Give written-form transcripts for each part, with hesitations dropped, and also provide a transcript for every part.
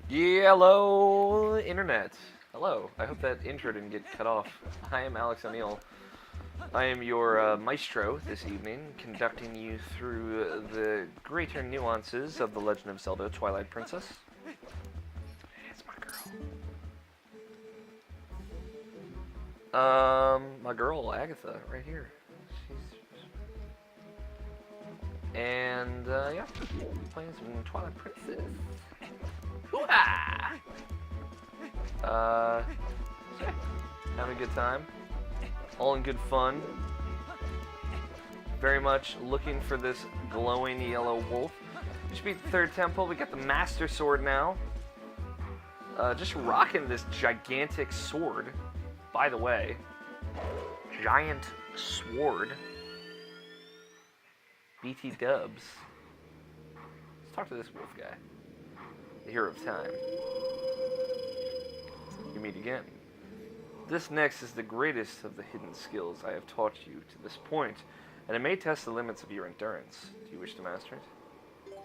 Hello, Internet. Hello. I hope that intro didn't get cut off. I am Alex O'Neill. I am your maestro this evening, conducting you through the greater nuances of the Legend of Zelda Twilight Princess. It's my girl. My girl, Agatha, right here. Yeah, playing some Twilight Princess. Hoo-ha! Having a good time. All in good fun. Very much looking for this glowing yellow wolf. We should beat the third temple. We got the Master Sword now. Just rocking this gigantic sword. By the way. Giant sword. BT dubs. Let's talk to this wolf guy. The hero of time. You meet again. This next is the greatest of the hidden skills I have taught you to this point, and it may test the limits of your endurance. Do you wish to master it?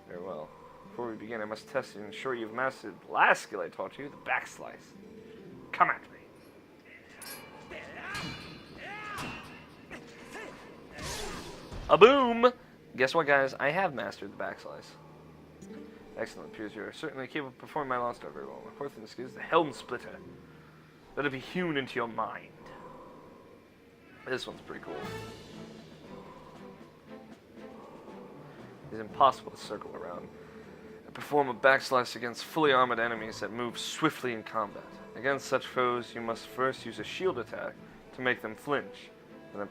Very well. Before we begin, I must test and ensure you've mastered the last skill I taught you, the backslice. Come at me. A boom! Guess what, guys? I have mastered the backslice. Excellent. Appears you are certainly capable of performing my last art very well. My fourth skill is the Helm Splitter. Let it be hewn into your mind. This one's pretty cool. It's impossible to circle around. I perform a backslice against fully armored enemies that move swiftly in combat. Against such foes, you must first use a shield attack to make them flinch, and then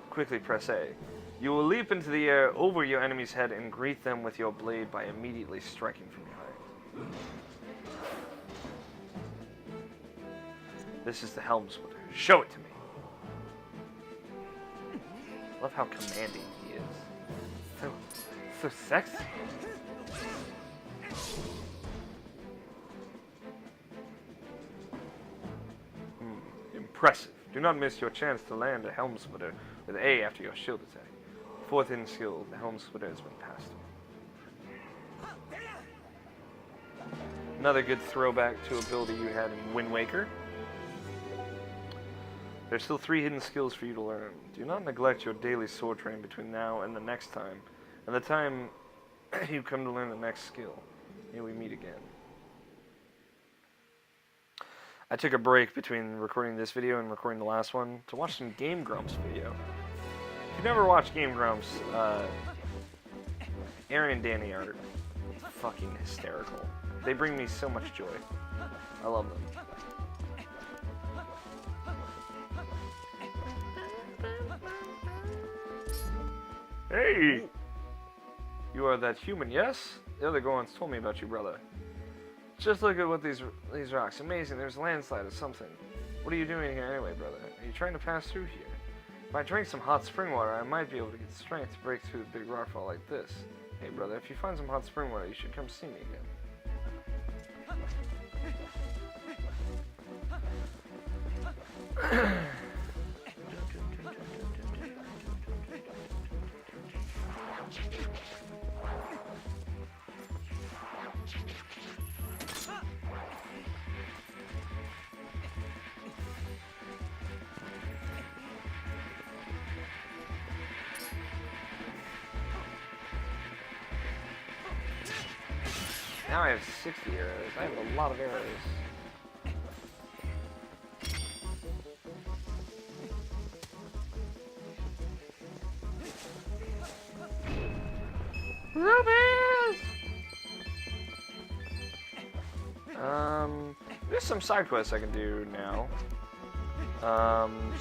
quickly press A. You will leap into the air over your enemy's head and greet them with your blade by immediately striking from behind. This is the Helm Splitter. Show it to me. Love how commanding he is. So sexy. Impressive. Do not miss your chance to land a Helm Splitter with A after your shield attack. Fourth in skill, the Helm Splitter has been passed. Another good throwback to ability you had in Wind Waker. There's still 3 hidden skills for you to learn. Do not neglect your daily sword training between now and the next time, and the time you come to learn the next skill. Here we meet again. I took a break between recording this video and recording the last one to watch some Game Grumps video. If you've never watched Game Grumps, Aaron and Danny are fucking hysterical. They bring me so much joy. I love them. Hey! You are that human, yes? The other Goans told me about you, brother. Just look at what these rocks. Amazing, there's a landslide or something. What are you doing here anyway, brother? Are you trying to pass through here? If I drink some hot spring water, I might be able to get strength to break through the big rockfall like this. Hey, brother, if you find some hot spring water, you should come see me again. Now I have 60 arrows. I have a lot of arrows. Rubies! There's some side quests I can do now.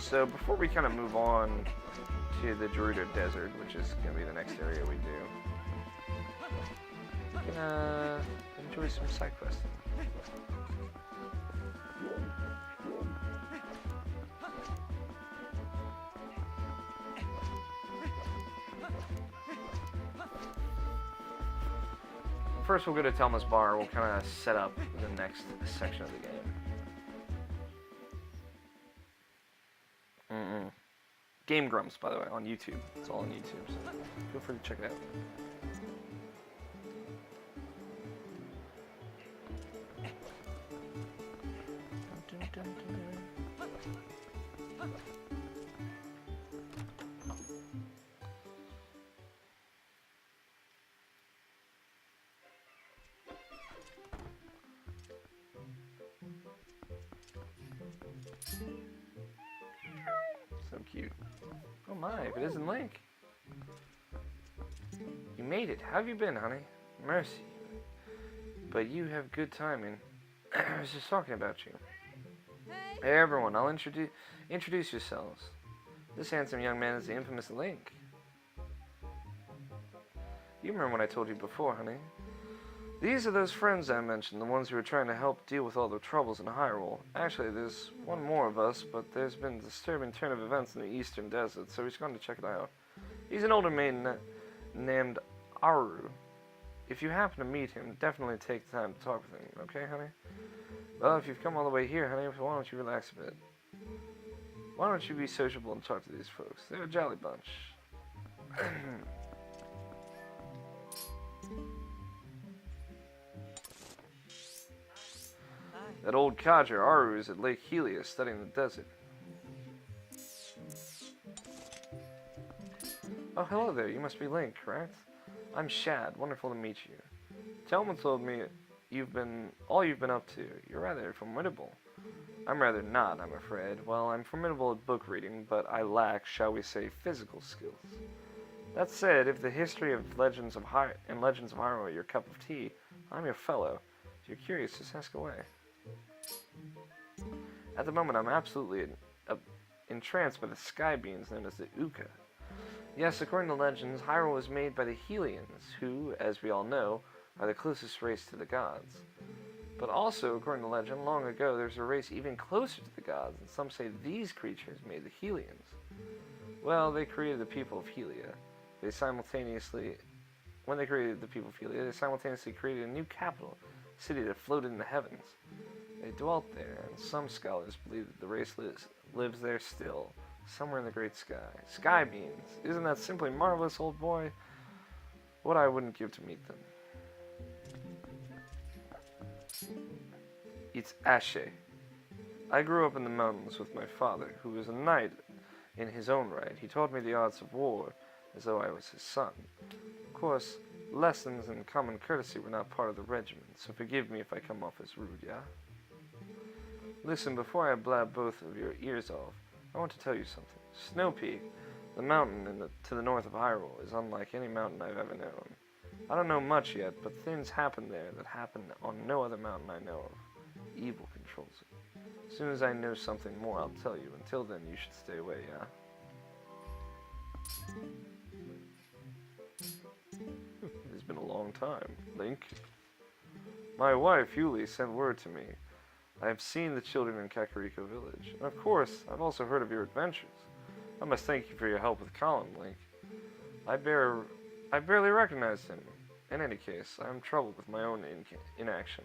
So before we kind of move on to the GERUDO Desert, which is going to be the next area we do, we can enjoy some side quests. First we'll go to Telma's Bar. We'll kind of set up the next section of the game. Game Grumps, by the way, on YouTube. It's all on YouTube, so feel free to check it So cute. Oh my, if it isn't Link. You made it. How have you been, honey? Mercy. But you have good timing. I was just talking about you. Hey everyone, I'll introduce yourselves. This handsome young man is the infamous Link. You remember what I told you before, honey? These are those friends I mentioned, the ones who are trying to help deal with all the troubles in Hyrule. Actually, there's one more of us, but there's been a disturbing turn of events in the eastern desert, so he's going to check it out. He's an older maiden named Aru. If you happen to meet him, definitely take the time to talk with him, okay, honey? Well, if you've come all the way here, honey, why don't you relax a bit? Why don't you be sociable and talk to these folks? They're a jolly bunch. That old codger, Aru, is at Lake Helia studying the desert. Oh, hello there. You must be Link, correct? I'm Shad. Wonderful to meet you. Telma told me all you've been up to. You're rather formidable. I'm rather not, I'm afraid. Well, I'm formidable at book reading, but I lack, shall we say, physical skills. That said, if the history of Legends of Hyrule are your cup of tea, I'm your fellow. If you're curious, just ask away. At the moment, I'm absolutely entranced by the sky beings known as the Uka. Yes, according to legends, Hyrule was made by the Hylians, who, as we all know, are the closest race to the gods. But also, according to legend, long ago there was a race even closer to the gods, and some say these creatures made the Hylians. Well, they created the people of Helia. When they created the people of Helia, they simultaneously created a new capital, a city that floated in the heavens. They dwelt there, and some scholars believe that the race lives there still, somewhere in the great sky. Sky beings! Isn't that simply marvelous, old boy? What I wouldn't give to meet them. It's Ashe. I grew up in the mountains with my father, who was a knight in his own right. He taught me the arts of war, as though I was his son. Of course, lessons in common courtesy were not part of the regiment, so forgive me if I come off as rude, yeah? Listen, before I blab both of your ears off, I want to tell you something. Snow Peak, the mountain to the north of Hyrule, is unlike any mountain I've ever known. I don't know much yet, but things happen there that happen on no other mountain I know of. Evil controls it. As soon as I know something more, I'll tell you. Until then, you should stay away, yeah? It's been a long time, Link. My wife, Yuli, sent word to me. I have seen the children in Kakariko Village, and of course, I've also heard of your adventures. I must thank you for your help with Colin, Link. I barely recognized him. In any case, I am troubled with my own inaction.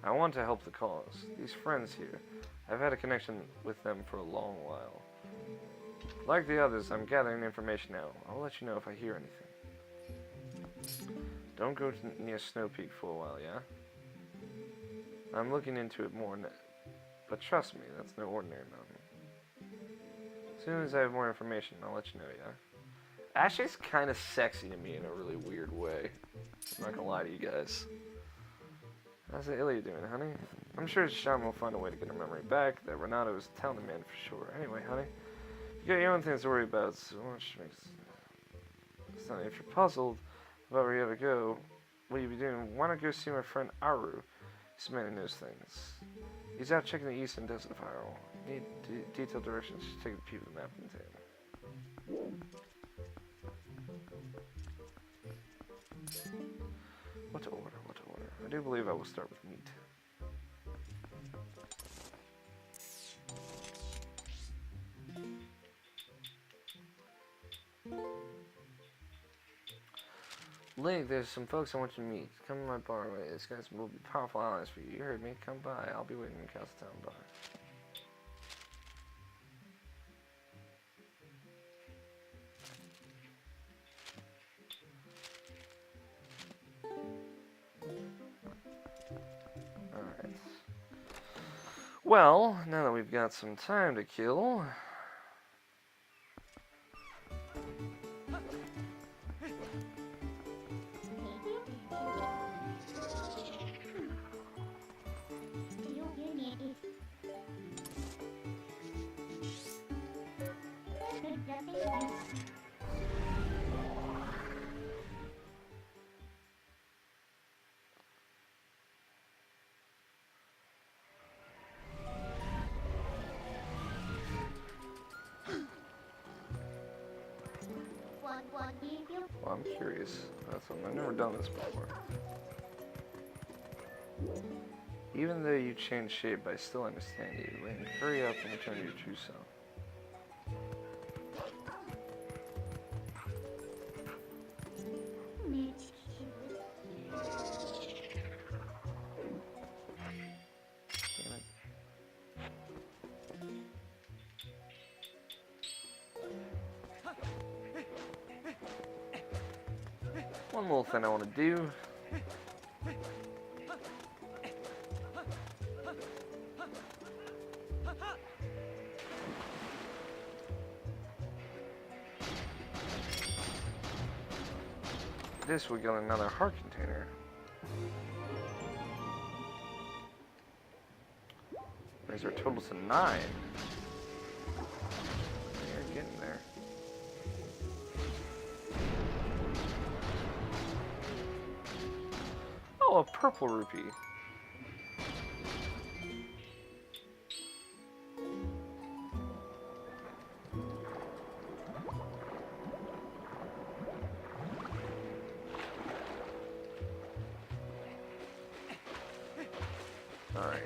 I want to help the cause. These friends here, I've had a connection with them for a long while. Like the others, I'm gathering information now. I'll let you know if I hear anything. Don't go near Snow Peak for a while, yeah? I'm looking into it more, but trust me, that's no ordinary mountain. As soon as I have more information, I'll let you know, yeah? Ashe's kind of sexy to me in a really weird way. I'm not gonna lie to you guys. How's the Ilya doing, honey? I'm sure Sham will find a way to get her memory back. That Renato is a talented man for sure. Anyway, honey, you got your own things to worry about, so why don't you make this? If you're puzzled about where you have to go, what you be doing, why not go see my friend Aru? He's a man who knows things. He's out checking the eastern desert of Hyrule. You need detailed directions, just take a peek at the map and table. What to order? What to order? I do believe I will start with meat. Link, there's some folks I want you to meet. Come to my bar. These guys will be powerful allies for you. You heard me. Come by. I'll be waiting in Castletown Bar. Alright. Well, now that we've got some time to kill... Well, I'm curious. I've never done this before. Even though you change shape, I still understand you. Link, hurry up and return to your true self. One little thing I want to do. This we got another heart container. Brings our total to 9. You're getting there. Oh, a purple rupee. Alright.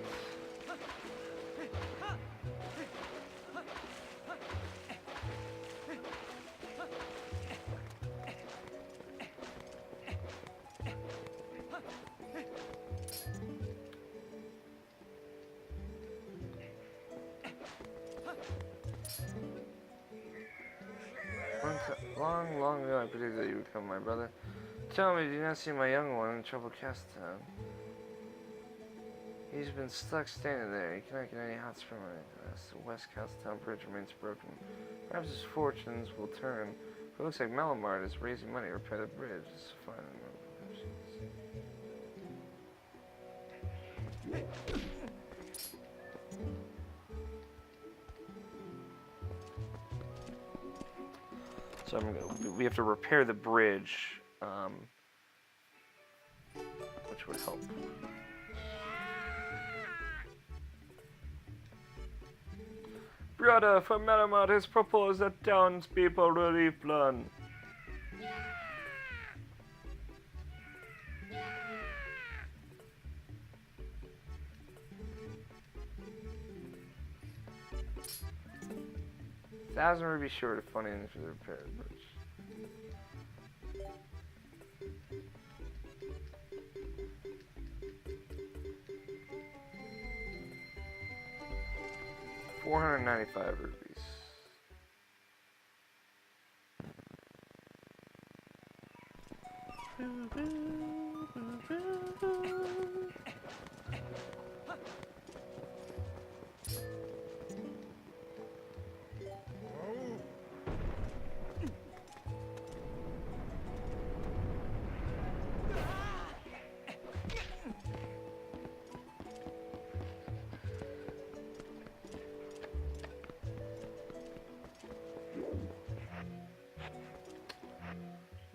Long ago I predicted that you would come, my brother. Tell me, do you not see my young one in Trouble Castle Town? He's been stuck standing there. He cannot get any hot spring on it. The West Castletown Bridge remains broken. Perhaps his fortunes will turn. But it looks like Malamart is raising money to repair the bridge. It's fine. So we have to repair the bridge, which would help. Brother, for Malamart has proposed that townspeople relief plan. $1,000 rupees short of funding for the repair of the bridge. $495 rupees.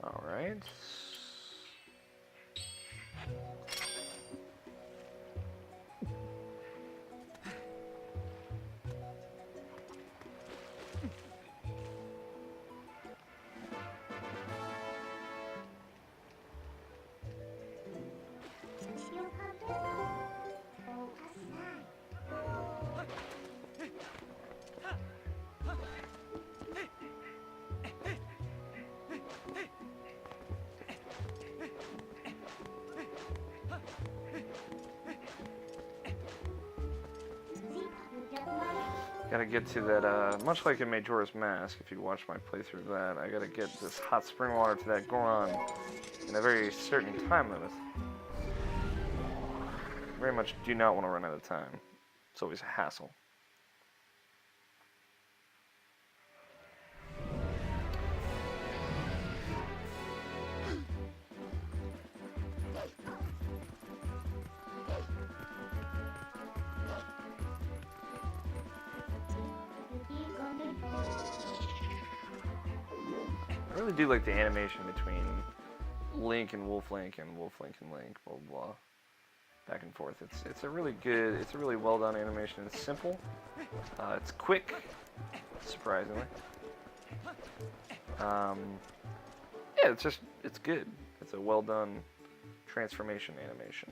All right. Gotta get to that, much like in Majora's Mask, if you watch my playthrough of that, I gotta get this hot spring water to that Goron in a very certain time limit. Very much do not want to run out of time. It's always a hassle. I really do like the animation between Link and Wolf Link and Wolf Link and Link, blah blah blah, back and forth. It's a really good, it's a really well done animation. It's simple, it's quick, surprisingly. Yeah, it's good. It's a well done transformation animation.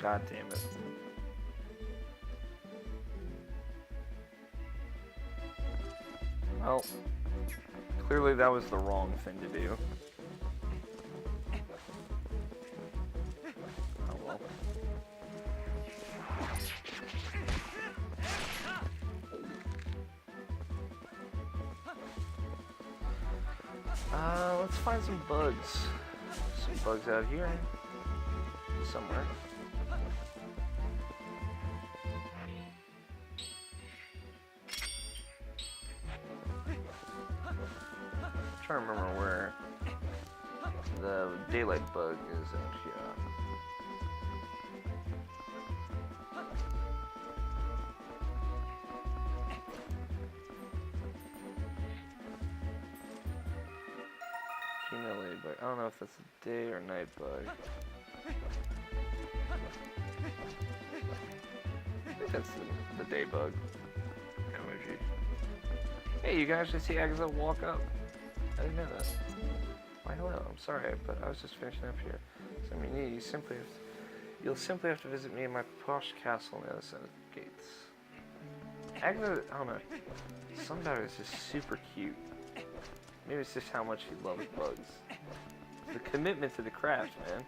God damn it. Well, clearly that was the wrong thing to do. Oh well. Let's find some bugs. Some bugs out here. Somewhere. I'm trying to remember where the daylight bug is out here. Female ladybug. I don't know if that's a day or night bug. I think that's the day bug emoji. Hey, you can actually see Agatha walk up. I didn't know that. Why, hello. I'm sorry, but I was just finishing up here. So, I mean, you'll simply have to visit me in my posh castle on the other side of the gates. Agatha, I don't know. Some dog is just super cute. Maybe it's just how much he loves bugs. It's the commitment to the craft, man.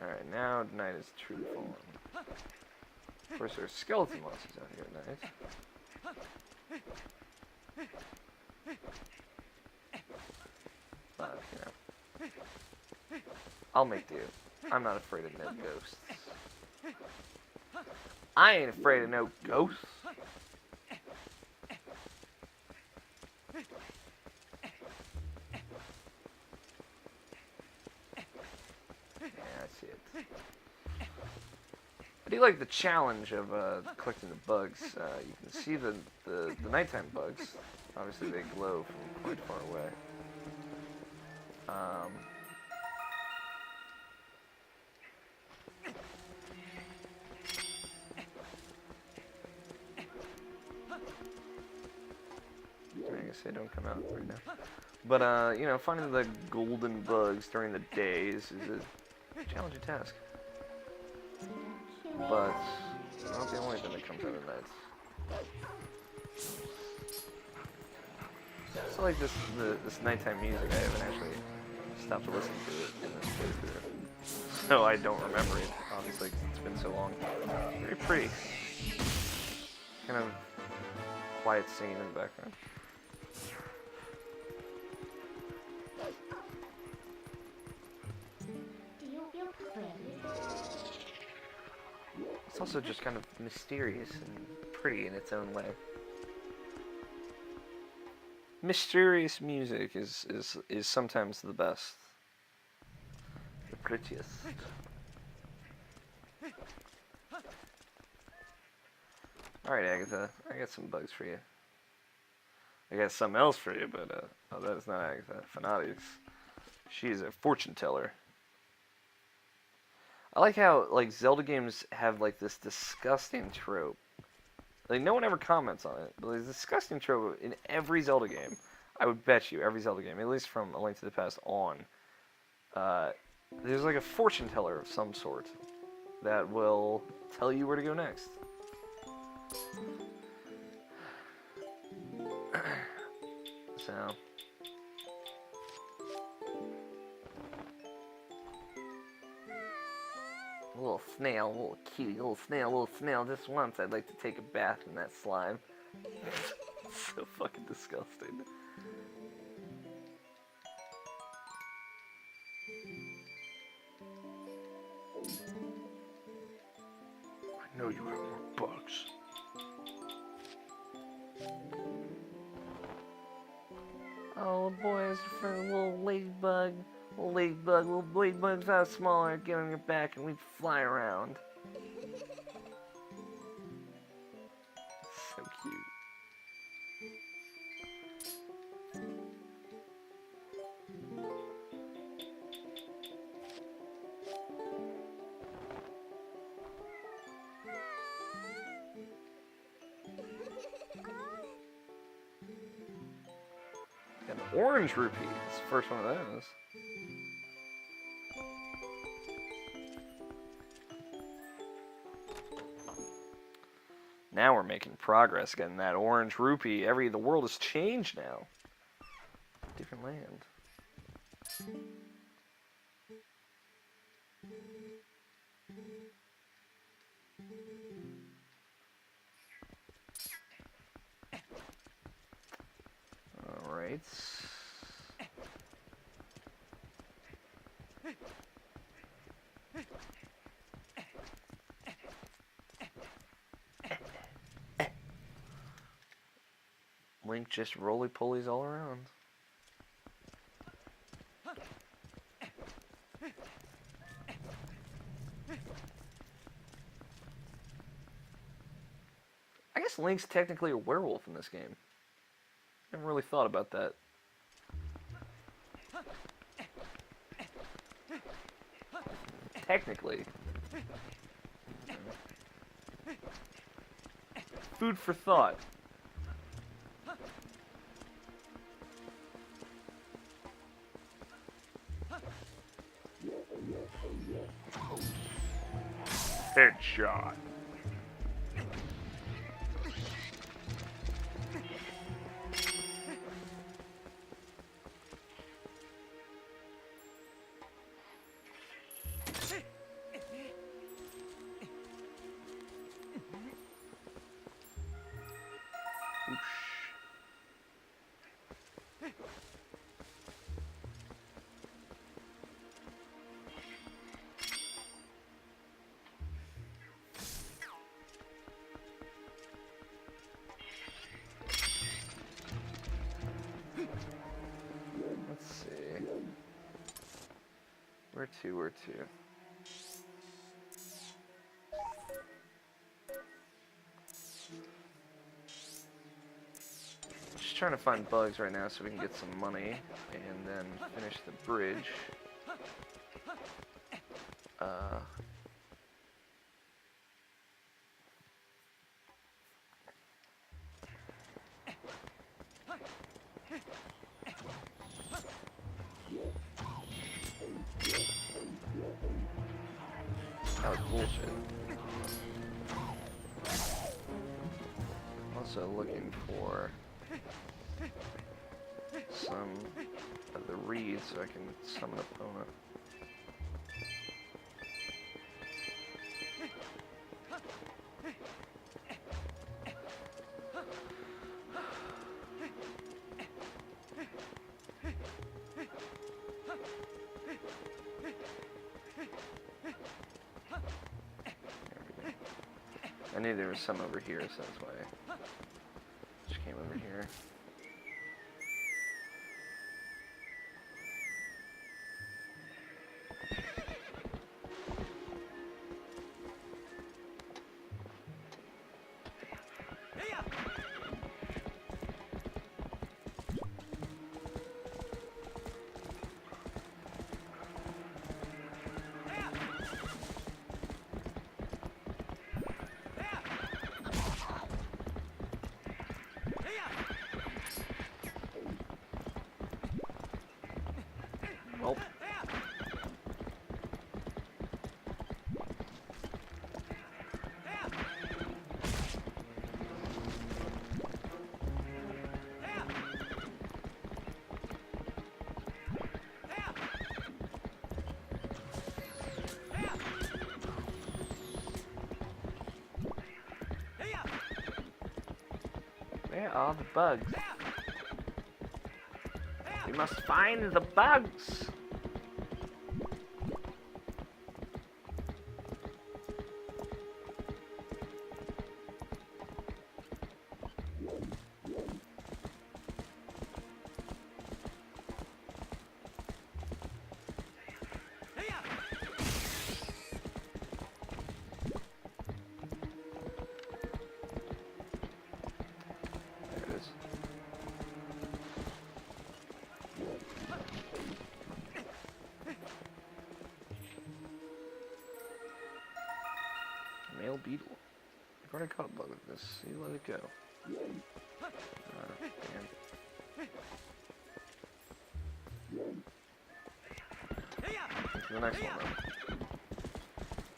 Alright, now night is truly fallen. Of course, there are skeleton monsters out here at night. But, you know, I'll make do. I'm not afraid of no ghosts. I ain't afraid of no ghosts. I do like the challenge of collecting the bugs. You can see the nighttime bugs. Obviously, they glow from quite far away. I guess they don't come out right now. But, you know, finding the golden bugs during the days is a challenging task. But not the only thing that comes out at night. It's like this nighttime music. I haven't actually stopped to listen to it in this playthrough, so I don't remember it. Obviously, it's been so long. Very pretty. Kind of quiet singing in the background. It's also just kind of mysterious and pretty in its own way. Mysterious music is sometimes the best. The prettiest. Alright, Agatha, I got some bugs for you. I got something else for you, but oh, that is not Agatha. Fanatics. She is a fortune teller. I like how, like, Zelda games have, like, this disgusting trope. Like, no one ever comments on it, but there's a disgusting trope in every Zelda game. I would bet you, every Zelda game, at least from A Link to the Past on. There's, like, a fortune teller of some sort that will tell you where to go next. So... little snail, little cutie, little snail, just once I'd like to take a bath in that slime. So fucking disgusting. I know you have more bugs. Oh boys, for a little ladybug. Little ladybugs out smaller, get on your back and we'd fly around. So cute. Got an orange rupee. It's the first one of those. Now we're making progress getting that orange rupee. The world has changed now. Different land. Alright. Link just roly-polies all around. I guess Link's technically a werewolf in this game. Never really thought about that. Technically. Food for thought. Headshot. Let's see. Where to? Just trying to find bugs right now so we can get some money and then finish the bridge. That was bullshit. Also looking for some of the reeds so I can summon an opponent. I knew there was some over here, so that's why I just came over here. are the bugs? We must find the bugs. Male beetle. I've already caught a bug with this. You let it go. Damn. The next one,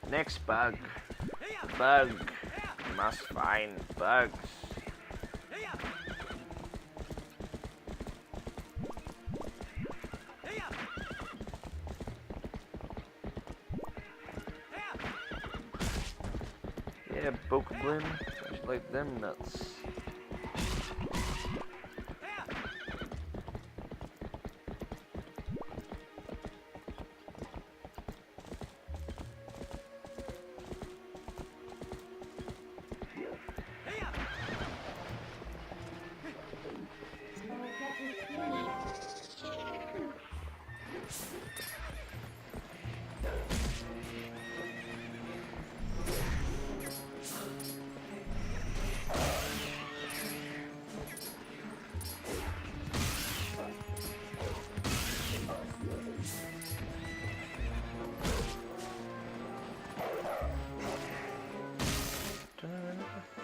though. Next bug. The bug. We must find bugs. Yeah, Bokoblin. I should like them nuts.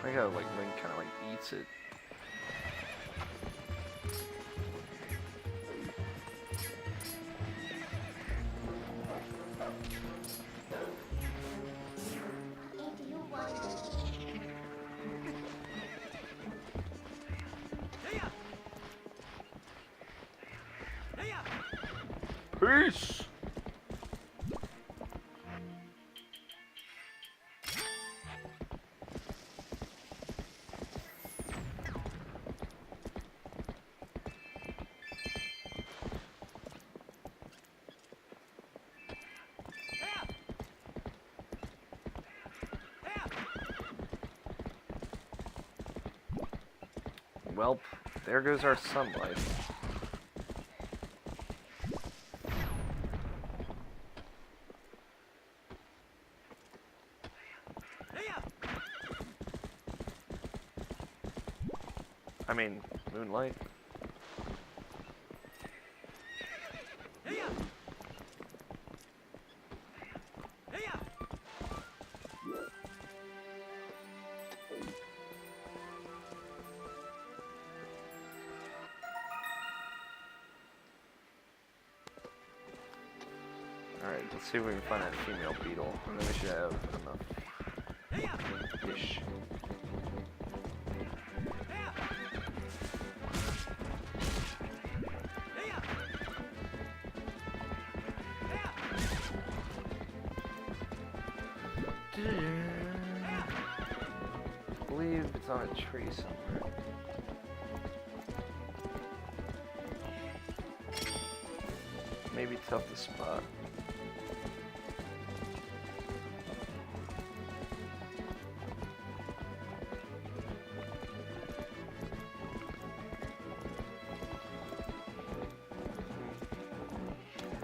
I gotta like Link kind of like eats it. Peace. Welp, there goes our sunlight. I mean, moonlight. Alright, let's see if we can find that female beetle, and then we should have enough ish. I believe it's on a tree somewhere. Maybe tough to spot.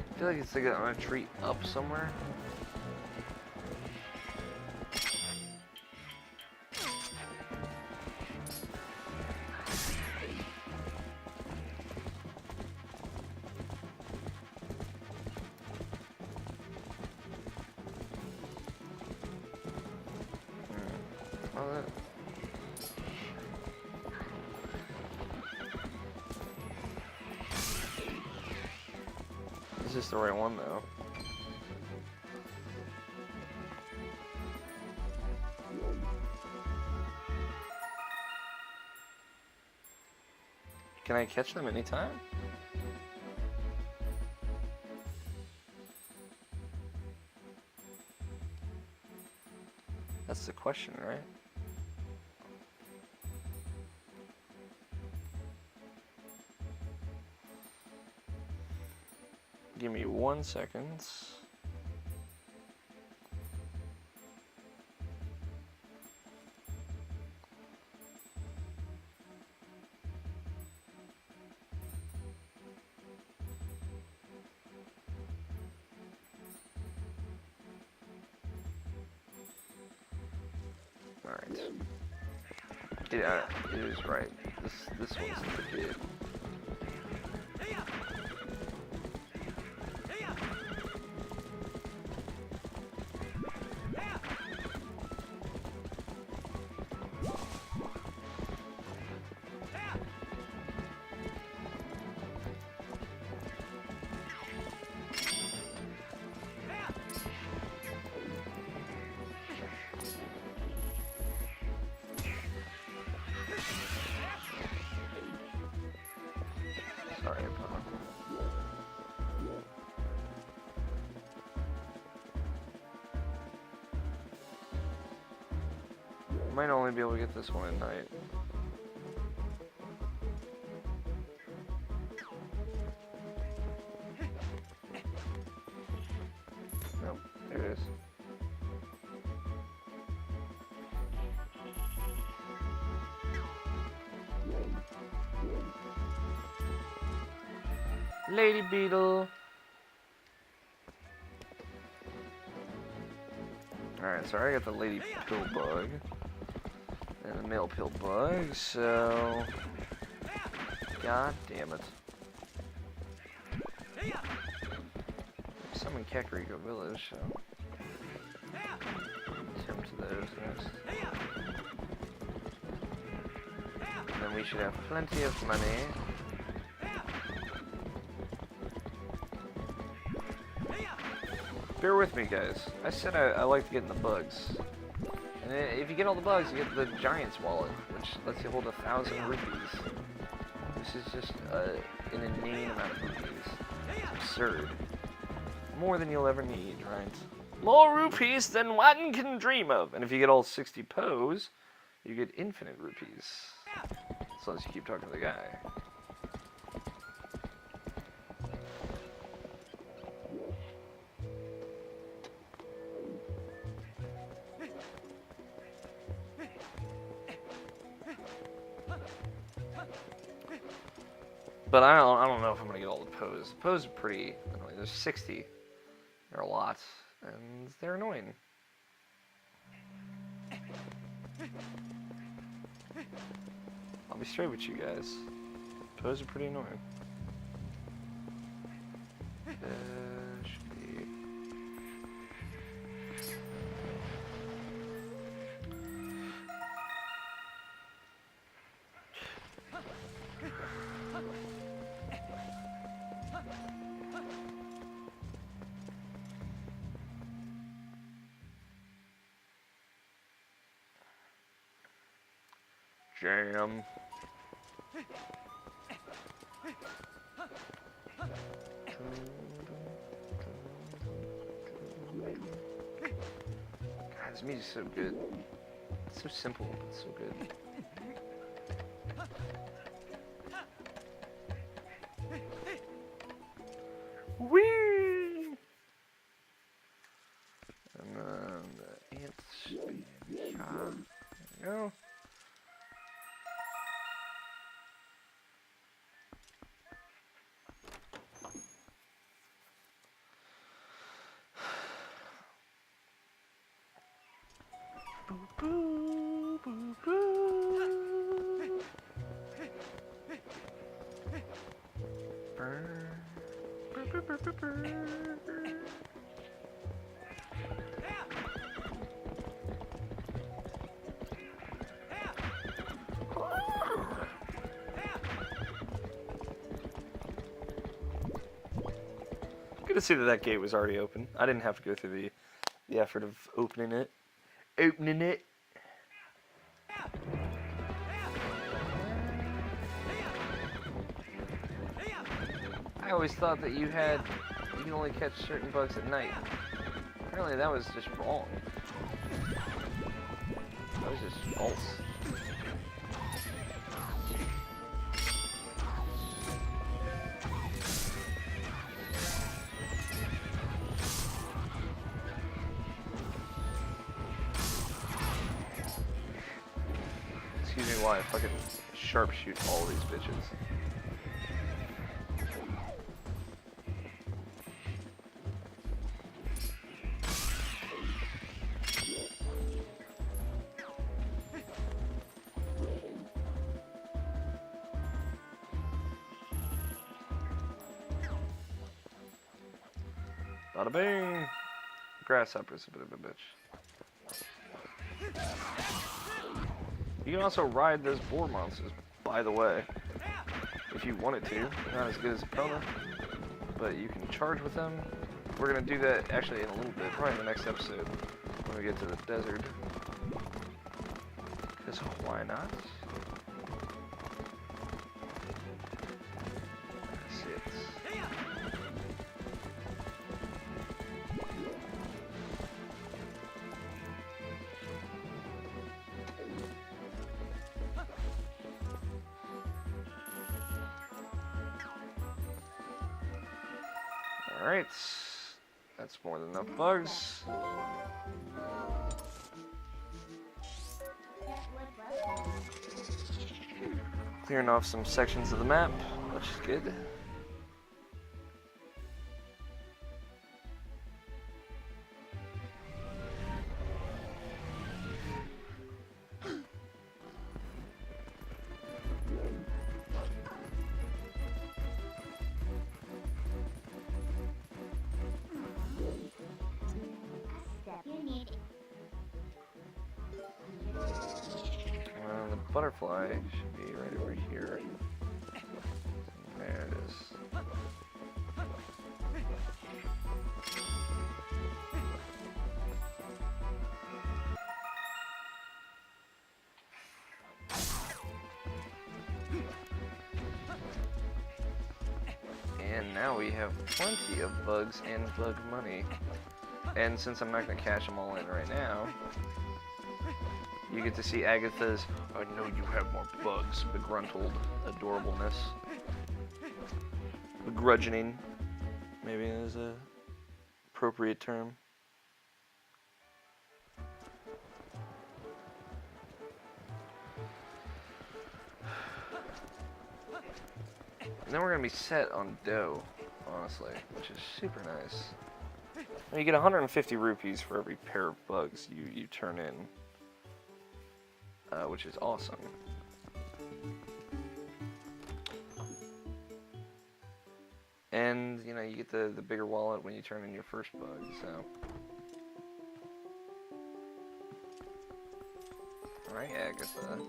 I feel like it's like on a tree up somewhere. Is this the right one though? Can I catch them anytime? That's the question, right? give me 1 second. Alright. Yeah, it is right. This one's the kid. Sorry, Papa. Might only be able to get this one at night. Nope, there it is. Lady Beetle. Alright, so I got the lady pill bug and the male pill bug, so god damn it. Summon Kakariko Village, so attempt those next. And then we should have plenty of money. Bear with me, guys. I said I like getting the bugs. And if you get all the bugs, you get the Giant's Wallet, which lets you hold 1,000 rupees. This is just an inane amount of rupees. It's absurd. More than you'll ever need, right? More rupees than one can dream of. And if you get all 60 Poes, you get infinite rupees. As long as you keep talking to the guy. But I don't know if I'm gonna get all the Poes. The Poes are pretty annoying. There's 60. They're a lot, and they're annoying. I'll be straight with you guys. Poes are pretty annoying. Should be. Jam. God, this music's so good. It's so simple, but so good. Whee! And then the ants should be there we go. Boo, boo, boo. Burr. Burr, burr, burr, burr, burr. Good to see that gate was already open. I didn't have to go through the effort of opening it. I always thought that you can only catch certain bugs at night. Apparently that was just wrong. That was just false. excuse me while I fucking sharpshoot all these bitches. Bada bing! Grasshopper's a bit of a bitch. You can also ride those boar monsters, by the way, if you wanted to. Not as good as Epona, but you can charge with them. We're gonna do that actually in a little bit, probably in the next episode, when we get to the desert. Because why not? That's it. Alright, that's more than enough bugs. Clearing off some sections of the map, which is good. The butterfly should be right over here. There it is. And now we have plenty of bugs and bug money. And since I'm not going to cash them all in right now, you get to see Agatha's, I know you have more bugs, begruntled adorableness. Begrudgeoning, maybe is a appropriate term. And then we're going to be set on dough, honestly, which is super nice. And you get 150 rupees for every pair of bugs you turn in. Which is awesome. And, you know, you get the bigger wallet when you turn in your first bug, so. Alright, Agatha.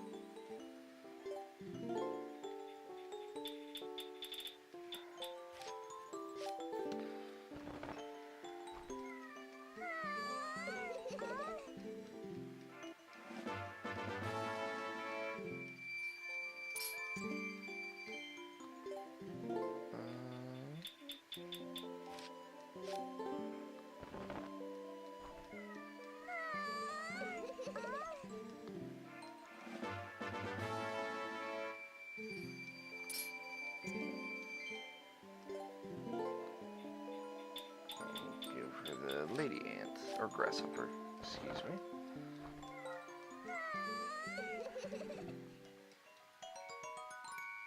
The lady ant, or grasshopper, excuse me.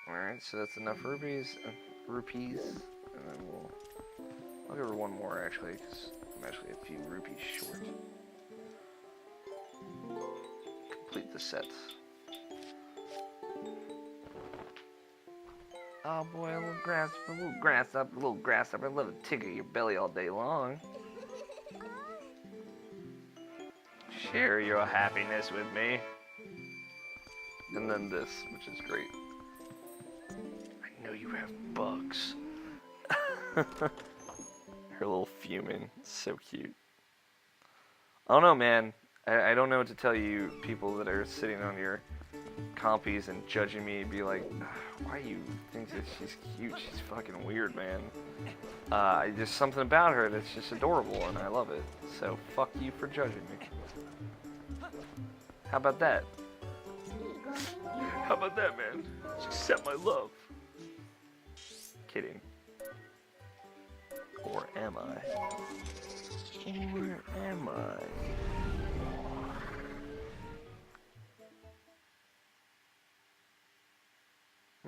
Alright, so that's enough rupees, and then I'll give her one more actually, because I'm actually a few rupees short. Complete the set. Oh boy, a little grasshopper, let it tickle your belly all day long. Share your happiness with me. And then this, which is great. I know you have bugs. Her little fuming, so cute. I don't know, man. I don't know what to tell you people that are sitting on your compies and judging me, be like, why you think that she's cute? She's fucking weird, man. There's something about her that's just adorable, and I love it. So fuck you for judging me. How about that? How about that, man? Accept my love. Kidding. Or am I? Where am I?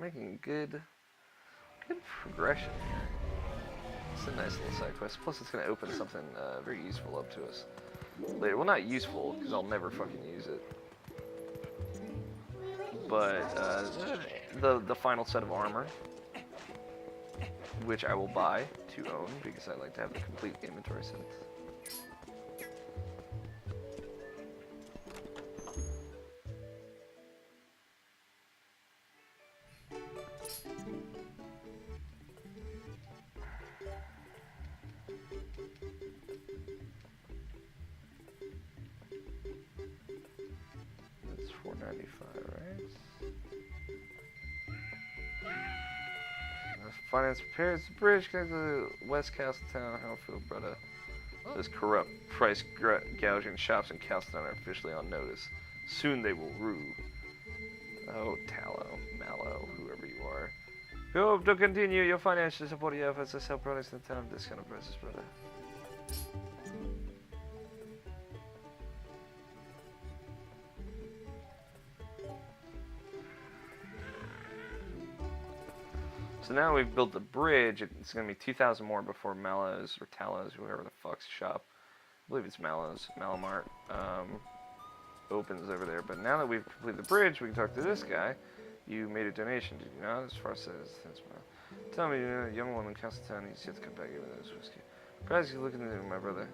making good progression here. It's a nice little side quest. Plus, it's going to open something very useful up to us later. Well, not useful, because I'll never fucking use it. But the final set of armor, which I will buy to own, because I like to have the complete inventory set. That's $4.95, right? Finance repairs the bridge connected to the West Castletown, Hellfield, brother. Those corrupt price gouging shops in Castletown are officially on notice. Soon they will rue. Oh, Mallow, whoever you are. We hope to continue your financial support your efforts to sell products in the town of discounted prices, brother. So now we've built the bridge. It's going to be 2,000 more before Mallow's or Tallow's, whoever the fuck's shop. I believe it's Mallow's, Malamart, opens over there. But now that we've completed the bridge, we can talk to this guy. You made a donation, did you not? As far as thanks, tell me, a young woman in Castletown needs yet to come back even though it's whiskey. Perhaps you're looking into my brother.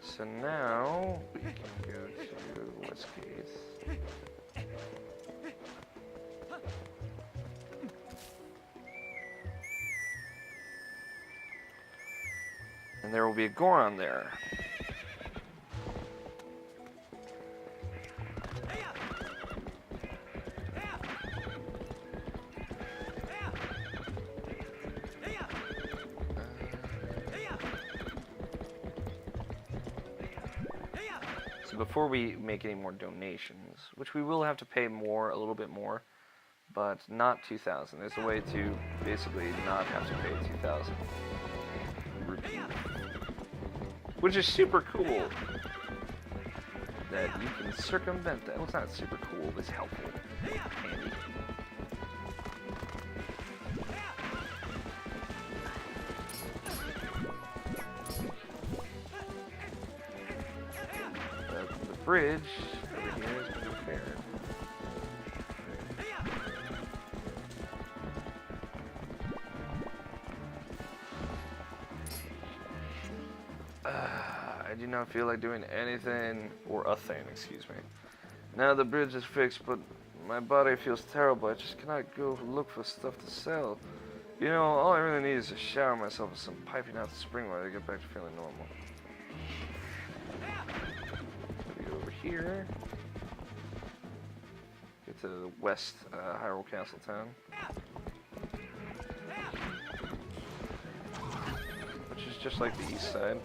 So now we can go to Westgate. And there will be a Goron there. So before we make any more donations, which we will have to pay more, a little bit more, but not 2,000. There's a way to basically not have to pay 2,000 rupees, which is super cool. That you can circumvent that. Well, it's not super cool, but it's helpful. Handy. The bridge over here has been repaired. I do not feel like doing anything, or a thing, excuse me. Now the bridge is fixed, but my body feels terrible. I just cannot go look for stuff to sell. You know, all I really need is to shower myself with some piping hot spring water to get back to feeling normal. Go over here. Get to the west Hyrule Castletown. Which is just like the east side.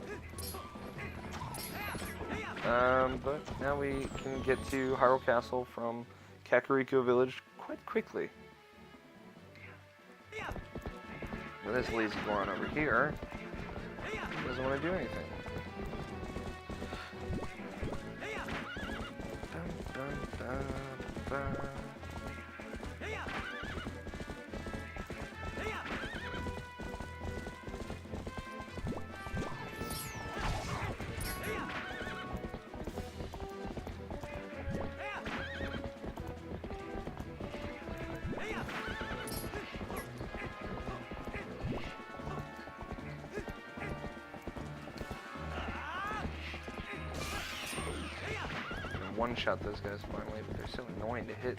But now we can get to Hyrule Castle from Kakariko Village quite quickly. With this lazy Goron over here, he doesn't want to do anything. Dun, dun, dun, dun. One-shot those guys finally, but they're so annoying to hit.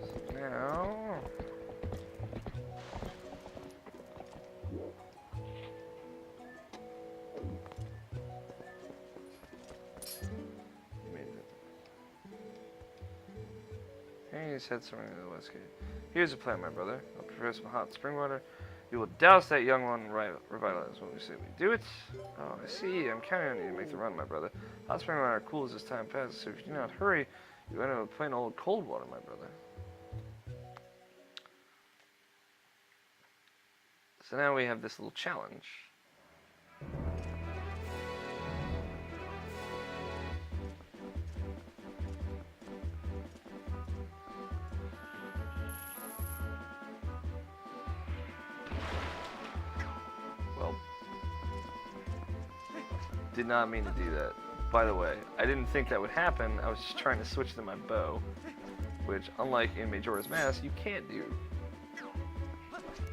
So now... Hey, just head somewhere to the west gate. Here's a plan, my brother. I'll prepare some hot spring water. You will douse that young one and revitalize when we say we do it. Oh, I see. I'm counting on you to make the run, my brother. Hot spring water cools as time passes, so if you do not hurry, You end up playing old cold water, my brother. So now we have this little challenge. Well, did not mean to do that. By the way, I didn't think that would happen. I was just trying to switch to my bow, which, unlike in Majora's Mask, you can't do.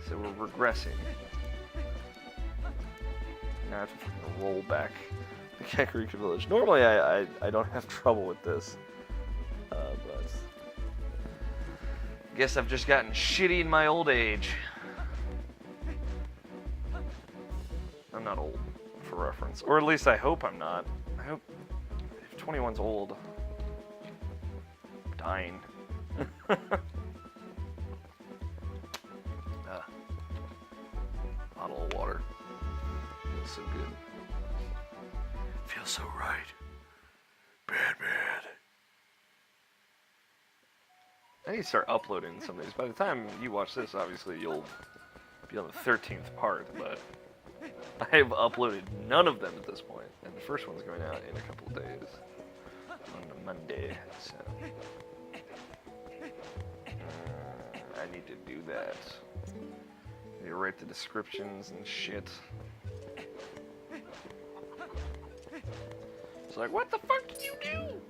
So we're regressing. Now I have to roll back the Kakariko village. Normally I don't have trouble with this, but I guess I've just gotten shitty in my old age. I'm not old, for reference. Or at least I hope I'm not. I hope if 21's old, I'm dying. Bottle of water. Feels so good. Feels so right. Bad. I need to start uploading some of these. By the time you watch this, obviously you'll be on the 13th part, but I have uploaded none of them at this point, and the first one's going out in a couple of days, on a Monday, so I need to do that. I need to write the descriptions and shit. It's like, what the fuck did you do?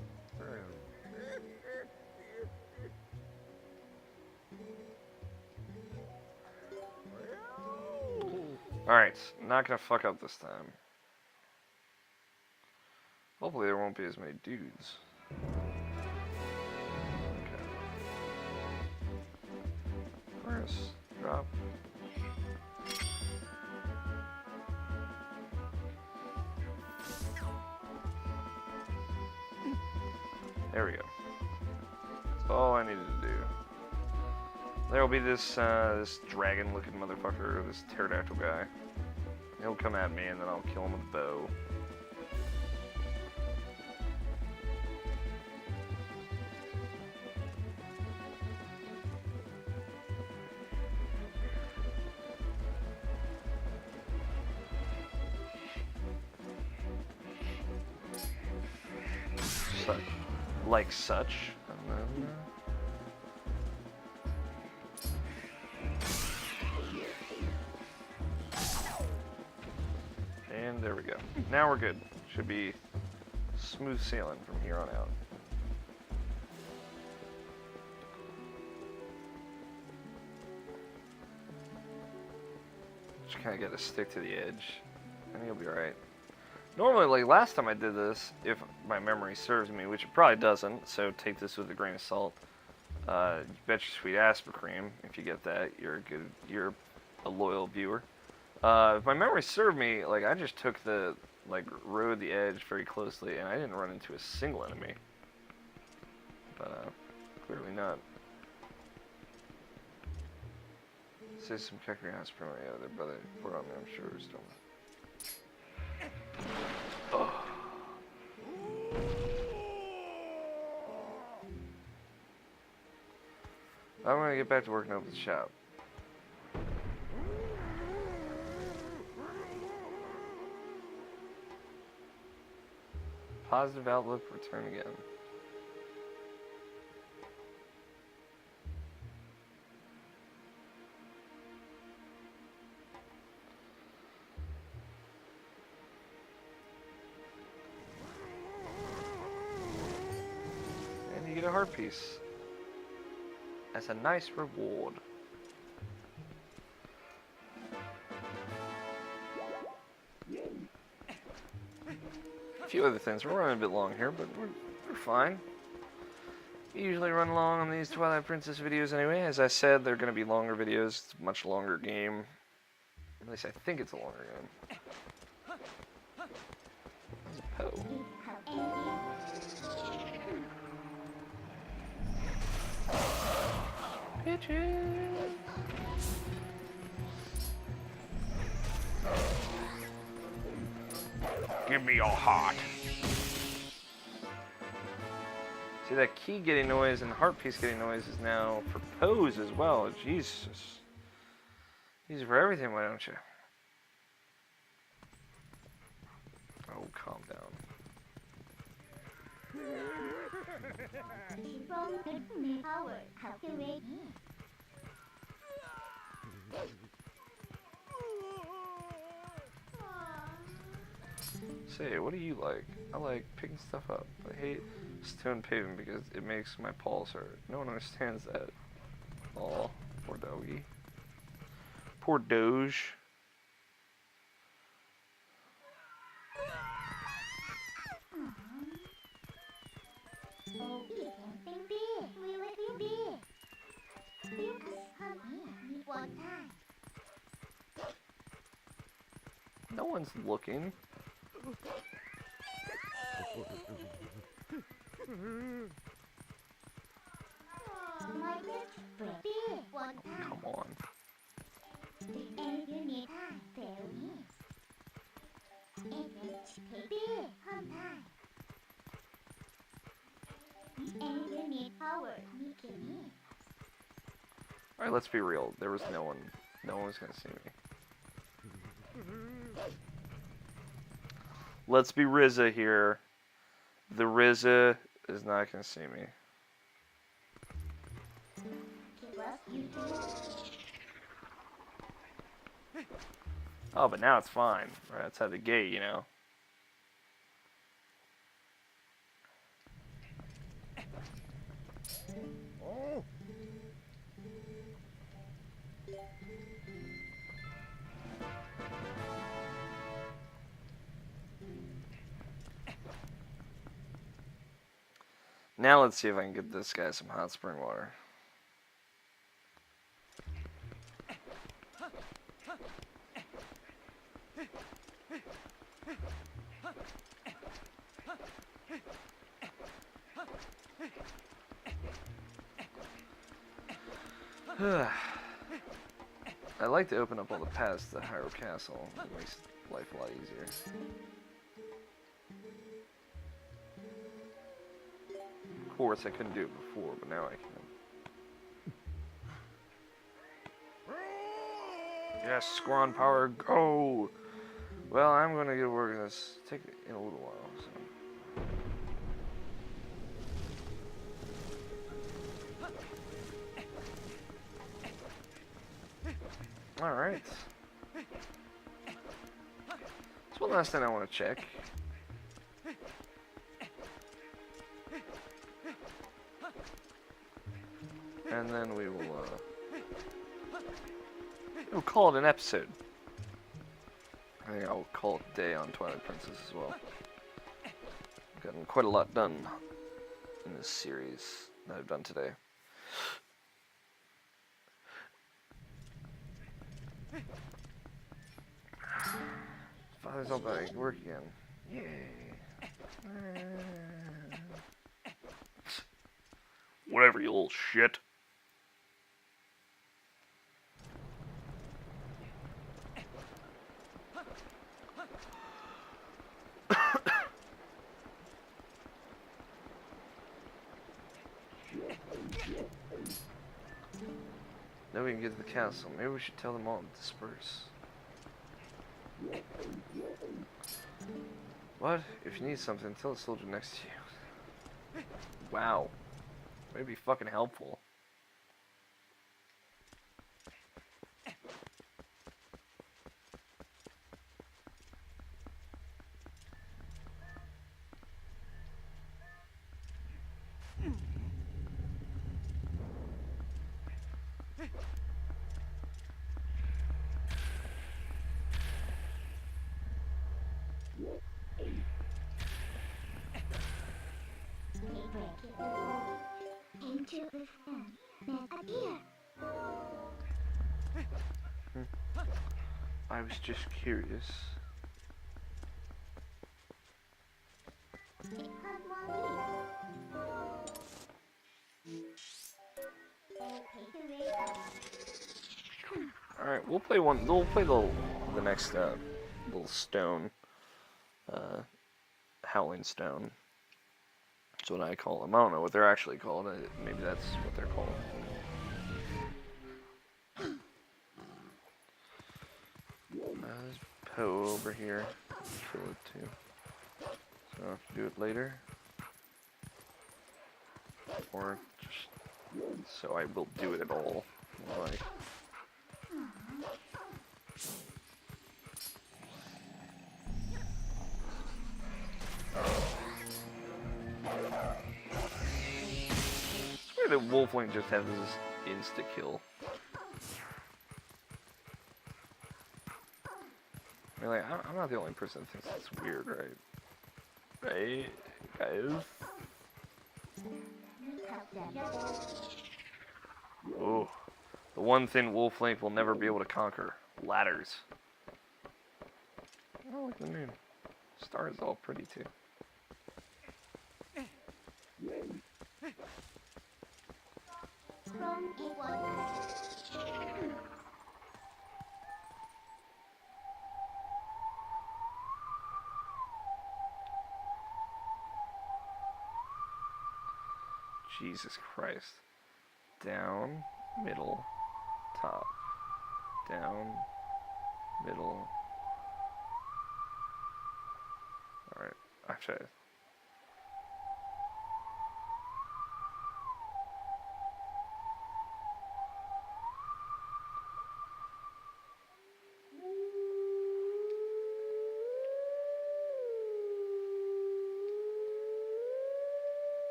Alright, not gonna fuck up this time. Hopefully there won't be as many dudes. Okay. First, drop. There we go. That's all I needed to do. There'll be this this dragon-looking motherfucker, this pterodactyl guy. He'll come at me, and then I'll kill him with a bow. Like such. And then, and there we go. Now we're good. Should be smooth sailing from here on out. Just kind of got to stick to the edge, and you'll be alright. Normally, like last time I did this, if my memory serves me, which it probably doesn't, so take this with a grain of salt. You bet your sweet Asper cream. If you get that, you're a loyal viewer. If my memory served me, like I just took rode the edge very closely, and I didn't run into a single enemy. But clearly not. Say some Kakariko Asper, yeah, their brother put on me. I'm sure it's still. Oh. I'm gonna get back to working up the shop. Positive outlook, return again. Get a heart piece as a nice reward. A few other things. We're running a bit long here, but we're fine. We usually run long on these Twilight Princess videos anyway. As I said, they're going to be longer videos. It's a much longer game. At least I think it's a longer game. There's a Poe. Bitches. Give me your heart. See, that key getting noise and heart piece getting noise is now for pose as well. Jesus. Use it for everything, why don't you? Oh, calm down. Say, what do you like? I like picking stuff up. I hate stone paving because it makes my paws hurt. No one understands that. Aw, poor doggy. Poor Doge. No one's looking. Come on. Alright, let's be real. There was no one. No one was gonna see me. Let's be RZA here. The RZA is not gonna see me. Oh, but now it's fine. Right outside the gate, you know. Now let's see if I can get this guy some hot spring water. I like to open up all the paths to the Hyrule Castle. It makes life a lot easier. Of course, I couldn't do it before, but now I can. Yes, Squan Power, go! Well, I'm gonna get to work on this. Take it in a little while, so. Alright. That's one last thing I want to check. And then we'll call it an episode. I think I'll call it a day on Twilight Princess as well. I've gotten quite a lot done in this series that I've done today. Father's all back, work again. Yay. Whatever, you little shit. Now we can get to the castle. Maybe we should tell them all to disperse. What? If you need something, tell the soldier next to you. Wow. Maybe fucking helpful. I was just curious. Alright, we'll play one. We'll play the next little stone, Howling Stone. That's what I call them. I don't know what they're actually called. Maybe that's what they're called. There's Poe over here. Kill it too. So I'll have to do it later. Or just so I will do it at all. Like. I swear that Wolfling just has this insta-kill. I mean, like, I'm not the only person that thinks that's weird, right? Right, guys? Oh, the one thing Wolflink will never be able to conquer. Ladders. I like the moon. Stars all pretty too. Jesus Christ. Down, middle, top. Down, middle. Alright, actually.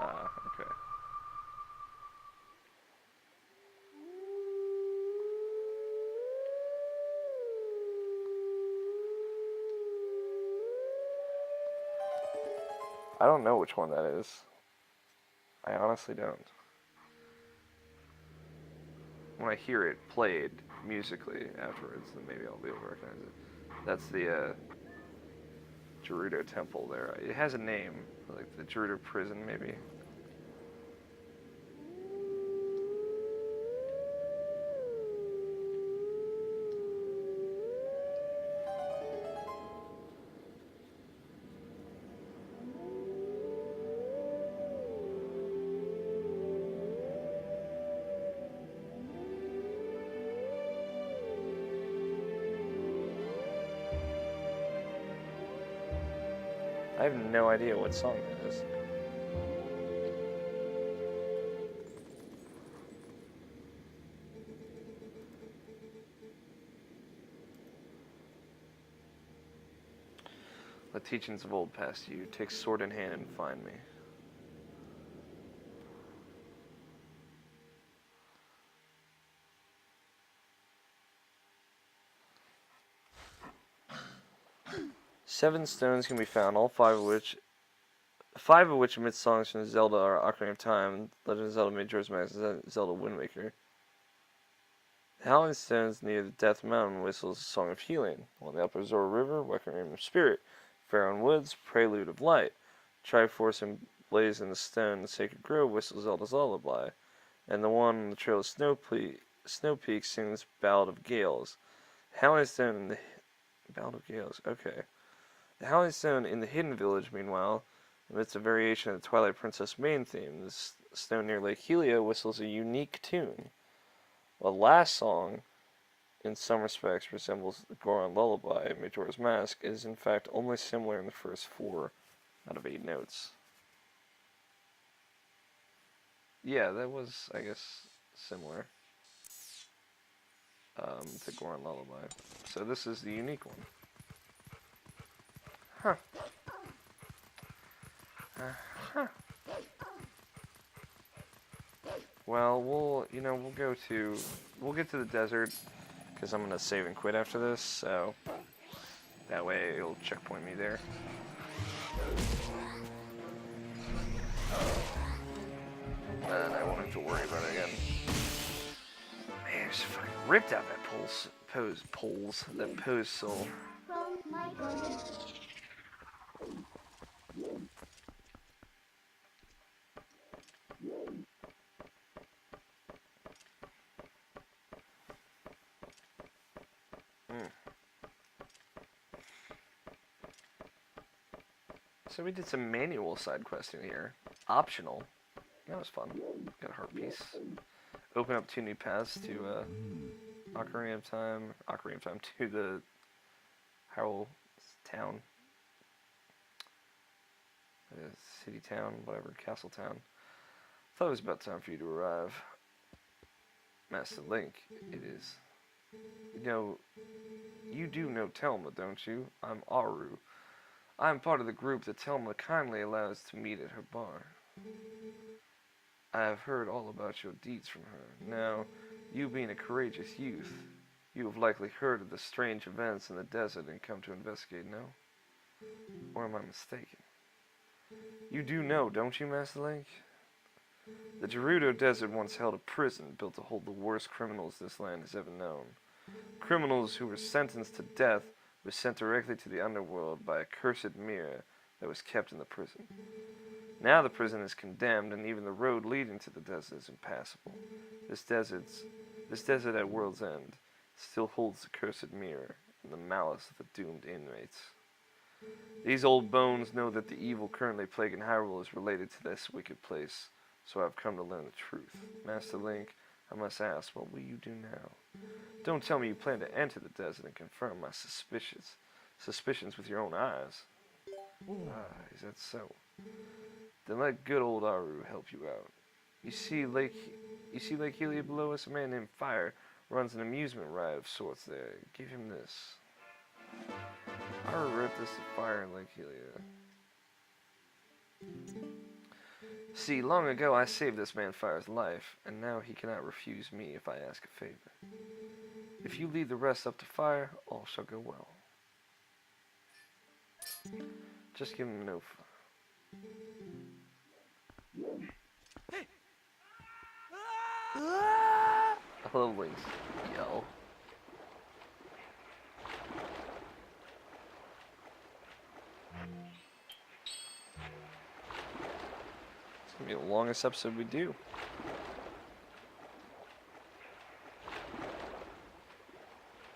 Okay. I don't know which one that is. I honestly don't. When I hear it played musically afterwards, then maybe I'll be able to recognize it. That's the GERUDO temple there. It has a name, like the GERUDO prison, maybe. I have no idea what song that is. Let teachings of old pass you. Take sword in hand and find me. Seven stones can be found, all five of which emit songs from Zelda are Ocarina of Time, Legend of Zelda Majora's Mask, and Zelda Wind Waker. The Howling Stones near the Death Mountain whistles a song of healing, while the Upper Zora River, Requiem of Spirit, Faron Woods, Prelude of Light, Triforce emblazoned in the stone, the Sacred Grove whistles Zelda's Lullaby, and the one on the Trail of Snow Peak sings Ballad of Gales. The Howling Stone in the Ballad of Gales, okay. The Howling Stone in the Hidden Village, meanwhile, emits a variation of the Twilight Princess main theme. The stone near Lake Helia whistles a unique tune. The last song, in some respects, resembles the Goron Lullaby, Majora's Mask, is in fact only similar in the first 4 out of 8 notes. Yeah, that was, I guess, similar to Goron Lullaby. So this is the unique one. Huh. Huh. Well, we'll get to the desert, because I'm going to save and quit after this, so that way it'll checkpoint me there. And I won't have to worry about it again. Man, I just fucking ripped out that pose soul. So we did some manual side questing here. Optional. That was fun. Got a heart piece. Open up 2 new paths to Ocarina of Time to the Hyrule town. City town, whatever, castle town. Thought it was about time for you to arrive. Master Link, it is. You do know Telma, don't you? I'm Aru. I'm part of the group that Telma kindly allows to meet at her bar. I have heard all about your deeds from her. Now, you being a courageous youth, you have likely heard of the strange events in the desert and come to investigate, no? Or am I mistaken? You do know, don't you, Master Link? The GERUDO Desert once held a prison built to hold the worst criminals this land has ever known. Criminals who were sentenced to death were sent directly to the underworld by a cursed mirror that was kept in the prison. Now the prison is condemned, and even the road leading to the desert is impassable. This desert at World's End still holds the cursed mirror and the malice of the doomed inmates. These old bones know that the evil currently plaguing Hyrule is related to this wicked place, so I've come to learn the truth. Master Link, I must ask, what will you do now? Don't tell me you plan to enter the desert and confirm my suspicions with your own eyes. Is that so? Then let good old Aru help you out. You see Lake Hylia below us? A man named Fire runs an amusement ride of sorts there. Give him this. Aru wrote this to Fire in Lake Hylia. See, long ago I saved this man Fire's life, and now he cannot refuse me if I ask a favor. If you lead the rest up to Fire, all shall go well. Just give him an oath. I love Link's yell. It's gonna be the longest episode we do.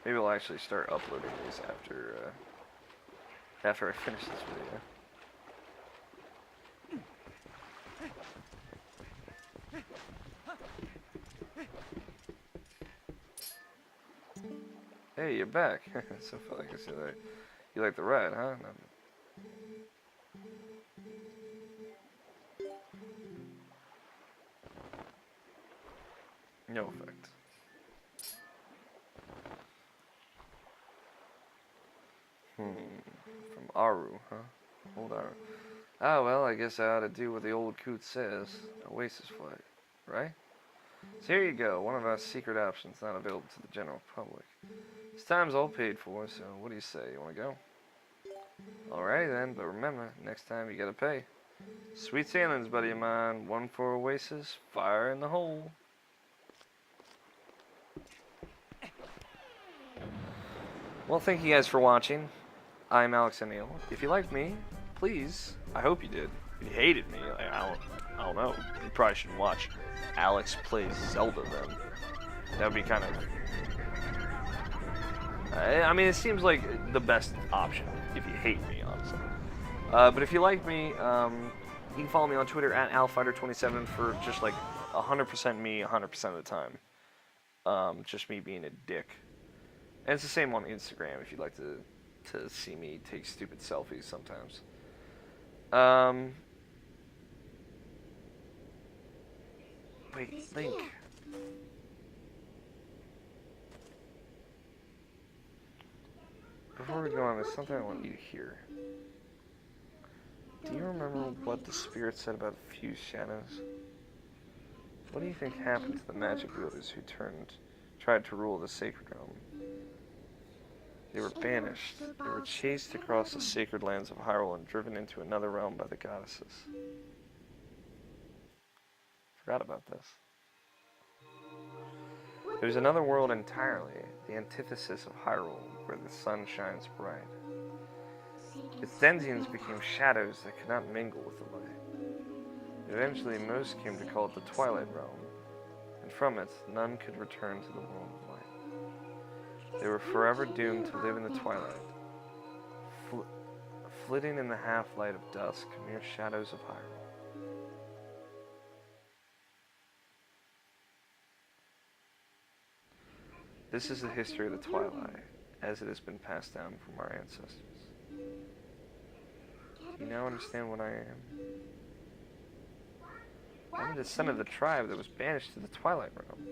Maybe I'll actually start uploading these after I finish this video. Hey, you're back. So felt like I said that. You like the ride, huh? No effect. From Aru, huh? Old Aru. Ah, well, I guess I ought to do what the old coot says. Oasis flight, right? So here you go, one of our secret options not available to the general public. This time's all paid for, so what do you say? You want to go? Alright then, but remember, next time you gotta pay. Sweet sailings, buddy of mine. One for Oasis, fire in the hole. Well, thank you guys for watching. I'm Alex O'Neill. If you liked me, please, I hope you did. If you hated me, I don't know. You probably shouldn't watch Alex plays Zelda then. That would be kind of... I mean, it seems like the best option if you hate me, honestly. But if you like me, you can follow me on Twitter at AlFighter27 for just like 100% me 100% of the time. Just me being a dick. And it's the same on Instagram if you'd like to see me take stupid selfies sometimes. Wait, Link. Before we go on, there's something I want you to hear. Do you remember what the spirit said about the fused shadows? What do you think happened to the magic wielders who tried to rule the sacred realm? They were banished. They were chased across the sacred lands of Hyrule and driven into another realm by the goddesses. Forgot about this. There's another world entirely, the antithesis of Hyrule, where the sun shines bright. Its denizens became shadows that could not mingle with the light. Eventually, most came to call it the Twilight realm, and from it, none could return to the world of light. They were forever doomed to live in the twilight, flitting in the half-light of dusk, mere shadows of Hyrule. This is the history of the Twilight, as it has been passed down from our ancestors. You now understand what I am. I'm a descendant of the tribe that was banished to the Twilight Realm.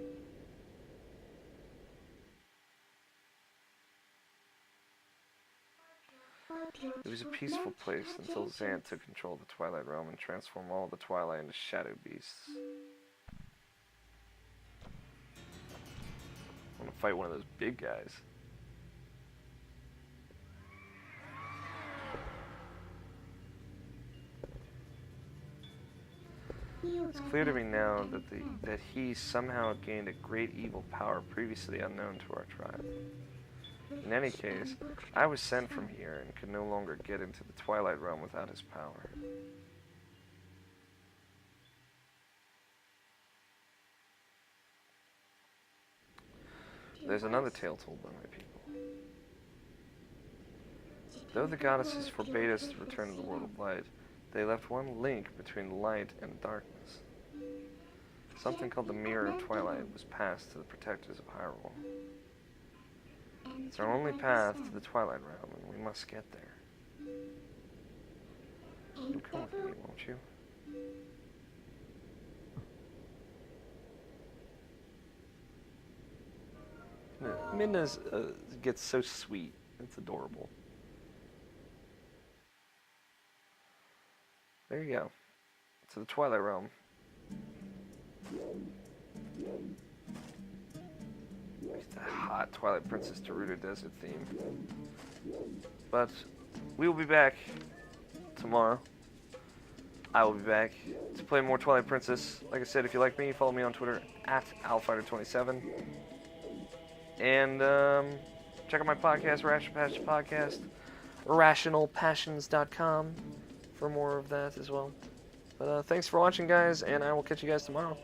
It was a peaceful place until Zant took control of the Twilight Realm and transformed all of the Twilight into shadow beasts. I want to fight one of those big guys. It's clear to me now that he somehow gained a great evil power previously unknown to our tribe. In any case, I was sent from here and could no longer get into the Twilight Realm without his power. There's another tale told by my people. Though the goddesses forbade us to return to the world of light, they left one link between the light and the darkness. Something called the Mirror of Twilight was passed to the protectors of Hyrule. It's our only path to the Twilight Realm, and we must get there. You'll come with me, won't you? Midna's gets so sweet. It's adorable. There you go. To the Twilight Realm. The hot Twilight Princess GERUDO desert theme. But we will be back tomorrow. I will be back to play more Twilight Princess. Like I said, if you like me, follow me on Twitter at @OwlFighter27. And check out my podcast, Rational Passion Podcast, irrationalpassions.com for more of that as well. But thanks for watching, guys, and I will catch you guys tomorrow.